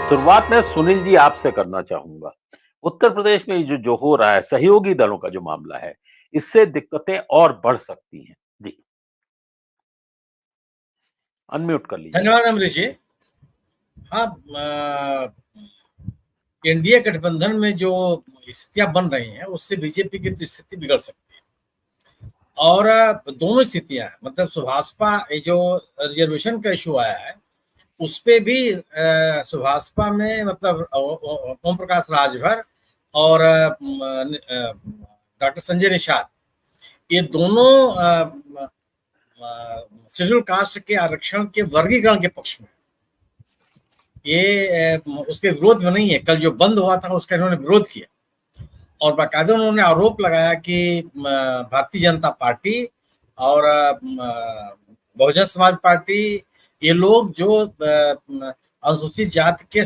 शुरुआत में सुनील जी आपसे करना चाहूंगा। उत्तर प्रदेश में जो जो हो रहा है, सहयोगी दलों का जो मामला है, इससे दिक्कतें और बढ़ सकती हैं। जी, अनम्यूट कर लीजिए। धन्यवाद अमरीश जी। हाँ, एनडीए गठबंधन में जो स्थितियां बन रही हैं उससे बीजेपी की तो स्थिति बिगड़ सकती है। और दोनों स्थितियां, मतलब सुभाषपा जो रिजर्वेशन का इशू आया है उस पे भी सुभाषपा में मतलब ओम प्रकाश राजभर और डॉक्टर संजय निषाद, ये दोनों शेड्यूल कास्ट के आरक्षण के वर्गीकरण के पक्ष में, ये उसके विरोध में नहीं है। कल जो बंद हुआ था उसका इन्होंने विरोध किया और बाकायदा उन्होंने आरोप लगाया कि भारतीय जनता पार्टी और बहुजन समाज पार्टी, ये लोग जो अनुसूचित जाति के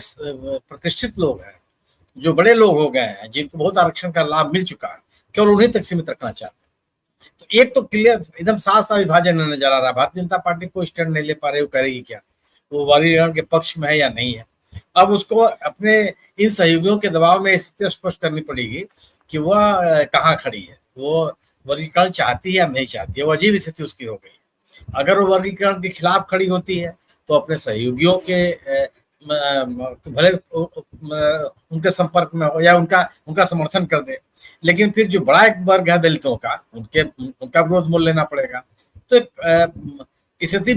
प्रतिष्ठित लोग हैं, जो बड़े लोग हो गए हैं, जिनको बहुत आरक्षण का लाभ मिल चुका है, केवल उन्हीं तक सीमित रखना चाहते हैं। तो एक तो क्लियर एकदम साफ साफ विभाजन नजर आ रहा है। भारतीय जनता पार्टी को स्टैंड नहीं ले पा रही, वो करेगी क्या? वो वर्गीकरण के पक्ष में है या नहीं है? अब उसको अपने इन सहयोगियों के दबाव में स्थिति स्पष्ट करनी पड़ेगी कि वह कहाँ खड़ी है, वो वर्गीकरण चाहती है या नहीं चाहती है। वो अजीब स्थिति उसकी हो गई। अगर वो वर्गीकरण के खिलाफ खड़ी होती है तो अपने सहयोगियों के भले उनके संपर्क में हो या उनका समर्थन कर दे, लेकिन फिर जो बड़ा एक वर्ग है दलितों का, उनका विरोध मोल लेना पड़ेगा। तो स्थिति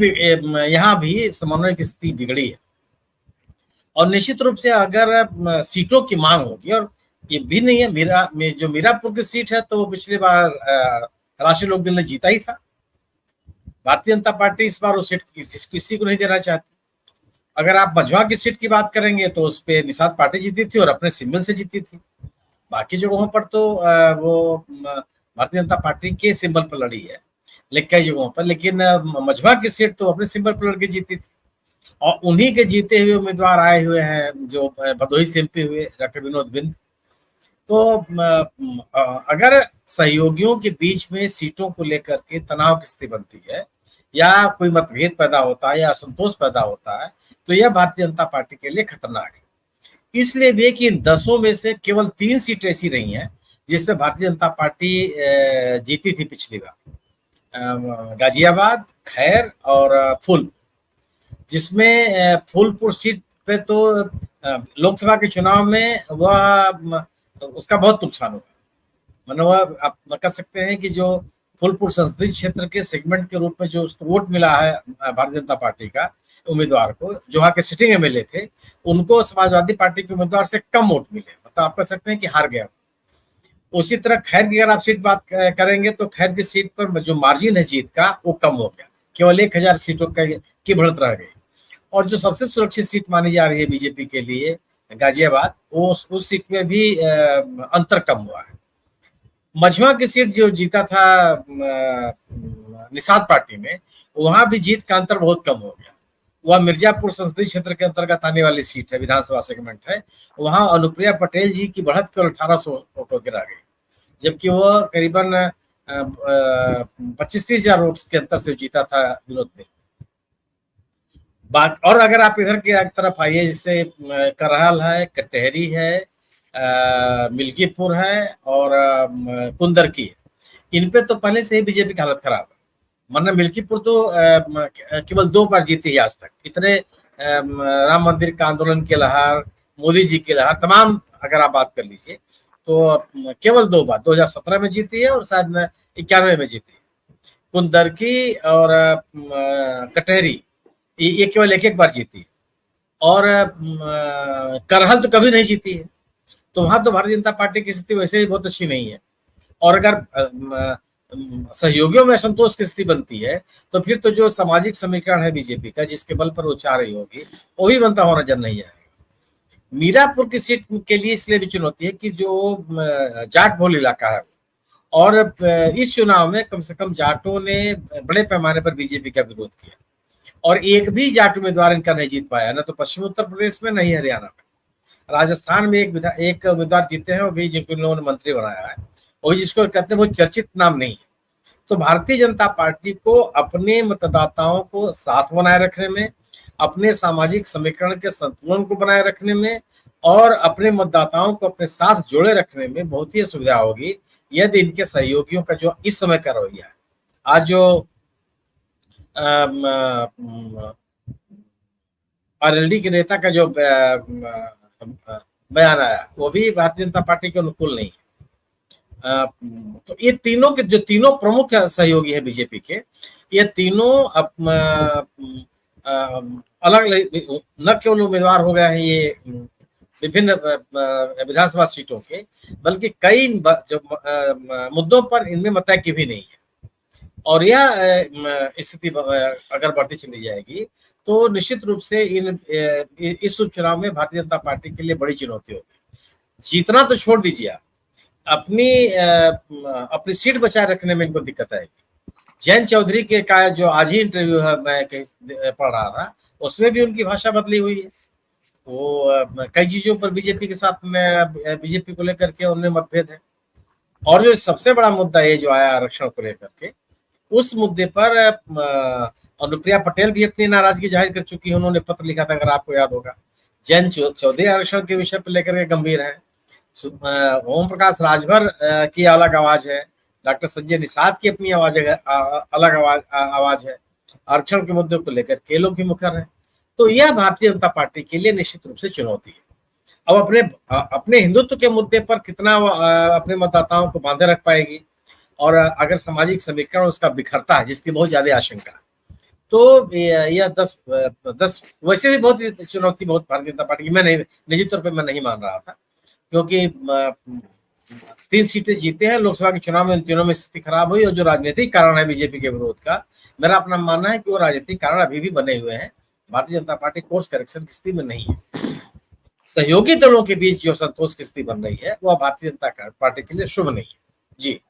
यहाँ भी समन्वय की स्थिति बिगड़ी है। और निश्चित रूप से अगर सीटों की मांग होगी, और ये भी नहीं है जो मीरापुर की सीट है तो पिछली बार राष्ट्रीय लोकदल ने जीता ही था। भारतीय जनता पार्टी इस बार उस सीट किसी को नहीं देना चाहती। अगर आप मझवा की सीट की बात करेंगे तो उस पर निषाद पार्टी जीती थी और अपने सिंबल से जीती थी। बाकी जगहों पर तो वो भारतीय जनता पार्टी के सिंबल पर लड़ी है, लेकिन कई जगहों पर, लेकिन मझवा की सीट तो अपने सिंबल पर लड़के जीती थी। और उन्हीं के जीते हुए उम्मीदवार आए हुए हैं जो भदोही से एमपी हुए, डॉक्टर विनोद बिंद। तो अगर सहयोगियों के बीच में सीटों को लेकर के तनाव की स्थिति बनती है या कोई मतभेद पैदा होता है या असंतोष पैदा होता है तो यह भारतीय जनता पार्टी के लिए खतरनाक है। इसलिए भी कि इन 10 में से केवल 3 सीटें ऐसी रही हैं जिसमें भारतीय जनता पार्टी जीती थी पिछली बार, गाजियाबाद, खैर और फूलपुर। जिसमें फूलपुर सीट पे तो लोकसभा के चुनाव में वह उसका बहुत नुकसान हुआ। मतलब वह आप कह सकते हैं कि जो फूलपुर संसदीय क्षेत्र के सेगमेंट के रूप में जो उसको वोट मिला है भारतीय जनता पार्टी का उम्मीदवार को, जो वहाँ के सिटिंग एमएलए थे, उनको समाजवादी पार्टी के उम्मीदवार से कम वोट मिले, मतलब आप कह सकते हैं कि हार गया। उसी तरह खैर की अगर आप सीट बात करेंगे तो खैर की सीट पर जो मार्जिन है जीत का वो कम हो गया, केवल 1000 सीटों की बढ़त रह गई। और जो सबसे सुरक्षित सीट मानी जा रही है बीजेपी के लिए, गाजियाबाद, उस सीट में भी अंतर कम हुआ है। मझवा की सीट जो जीता था निषाद पार्टी में, वहां भी जीत का अंतर बहुत कम हो गया। वह मिर्जापुर संसदीय क्षेत्र के अंतर्गत आने वाली सीट है, विधानसभा सेगमेंट है। वहां अनुप्रिया पटेल जी की बढ़त केवल 1800 वोटों की रह गई, जबकि वह करीबन 25-30 हजार वोट के अंतर से जीता था विनोद में। बात और अगर आप इधर की तरफ आइए, जैसे करहल है, कटहरी है, मिल्कीपुर है और कुंदरकी है, इन पे तो पहले से ही बीजेपी की हालत खराब है। वरना मिल्कीपुर तो केवल 2 बार जीती है आज तक। इतने राम मंदिर का आंदोलन की लहर, मोदी जी की लहर, तमाम अगर आप बात कर लीजिए तो केवल 2 बार, 2017 में जीती है और शायद 91 में जीती है। कुंदरकी और कटहरी ये केवल एक बार जीती है। और करहल तो कभी नहीं जीती है। तो वहां तो भारतीय जनता पार्टी की स्थिति वैसे ही बहुत अच्छी नहीं है। और अगर सहयोगियों में असंतोष की स्थिति बनती है तो फिर तो जो सामाजिक समीकरण है बीजेपी का, जिसके बल पर वो चाह रही होगी, वो भी बनता हुआ नजर नहीं आएगा। मीरापुर की सीट के लिए इसलिए भी चुनौती है कि जो जाट बहुल इलाका है, और इस चुनाव में कम से कम जाटों ने बड़े पैमाने पर बीजेपी का विरोध किया और एक भी जाट उम्मीदवार इनका नहीं जीत पाया, ना तो पश्चिमी उत्तर प्रदेश में, नहीं हरियाणा में। राजस्थान में एक उम्मीदवार जीते हैं, वो भी जिनको इन लोगों ने मंत्री बनाया है, और जिसको कहते हैं वो चर्चित नाम नहीं है। तो भारतीय जनता पार्टी को अपने मतदाताओं को साथ बनाए रखने में अपने सामाजिक समीकरण के संतुलन को बनाए रखने में और अपने मतदाताओं को अपने साथ जोड़े रखने में बहुत ही सुविधा होगी यदि इनके सहयोगियों का जो इस समय का रवैया है। आज जो आरएलडी के नेता का जो बयान आया वो भी भारतीय जनता पार्टी के अनुकूल नहीं है। तो ये तीनों के जो तीनों प्रमुख सहयोगी है बीजेपी के, ये तीनों अलग न केवल उम्मीदवार हो गए हैं ये विभिन्न विधानसभा सीटों के, बल्कि कई जो मुद्दों पर इनमें मतैक्य भी नहीं है। और यह स्थिति अगर बढ़ती चली जाएगी तो निश्चित रूप से इस उपचुनाव में भारतीय जनता पार्टी के लिए बड़ी चुनौती होगी। जीतना तो छोड़ दीजिए, अपनी सीट बचाए रखने में इनको दिक्कत आएगी। जयंत चौधरी के का जो आज ही इंटरव्यू है मैं कहीं पढ़ रहा था, उसमें भी उनकी भाषा बदली हुई है। वो कई चीजों पर बीजेपी के साथ में बीजेपी को लेकर के उनमें मतभेद है। और जो सबसे बड़ा मुद्दा ये जो आया आरक्षण को लेकर के, उस मुद्दे पर अनुप्रिया पटेल भी अपनी नाराजगी जाहिर कर चुकी है। उन्होंने पत्र लिखा था, अगर आपको याद होगा। जयंत चौधरी आरक्षण के विषय पर लेकर के गंभीर है। ओम प्रकाश राजभर की अलग आवाज है, डॉक्टर संजय निषाद की अपनी आवाज अलग आवाज है। आरक्षण के मुद्दे को लेकर के लोग भी मुखर है। तो यह भारतीय जनता पार्टी के लिए निश्चित रूप से चुनौती है। अब अपने हिंदुत्व के मुद्दे पर कितना अपने मतदाताओं को बांधे रख पाएगी, और अगर सामाजिक समीकरण उसका बिखरता है, जिसकी बहुत ज्यादा आशंका, तो यह 10 वैसे भी बहुत चुनौती बहुत भारतीय जनता पार्टी की मैं नहीं, निजी तौर पर मैं नहीं मान रहा था, क्योंकि 3 सीटें जीते हैं लोकसभा के चुनाव में, उन तीनों में स्थिति खराब हुई। और जो राजनीतिक कारण है बीजेपी के विरोध का, मेरा अपना मानना है कि वो राजनीतिक कारण अभी भी बने हुए हैं। Bharatiya Janata party course correction की स्थिति में नहीं है। सहयोगी दलों के बीच जो संतोष की स्थिति बन रही है, वह भारतीय जनता पार्टी के लिए शुभ नहीं है। जी।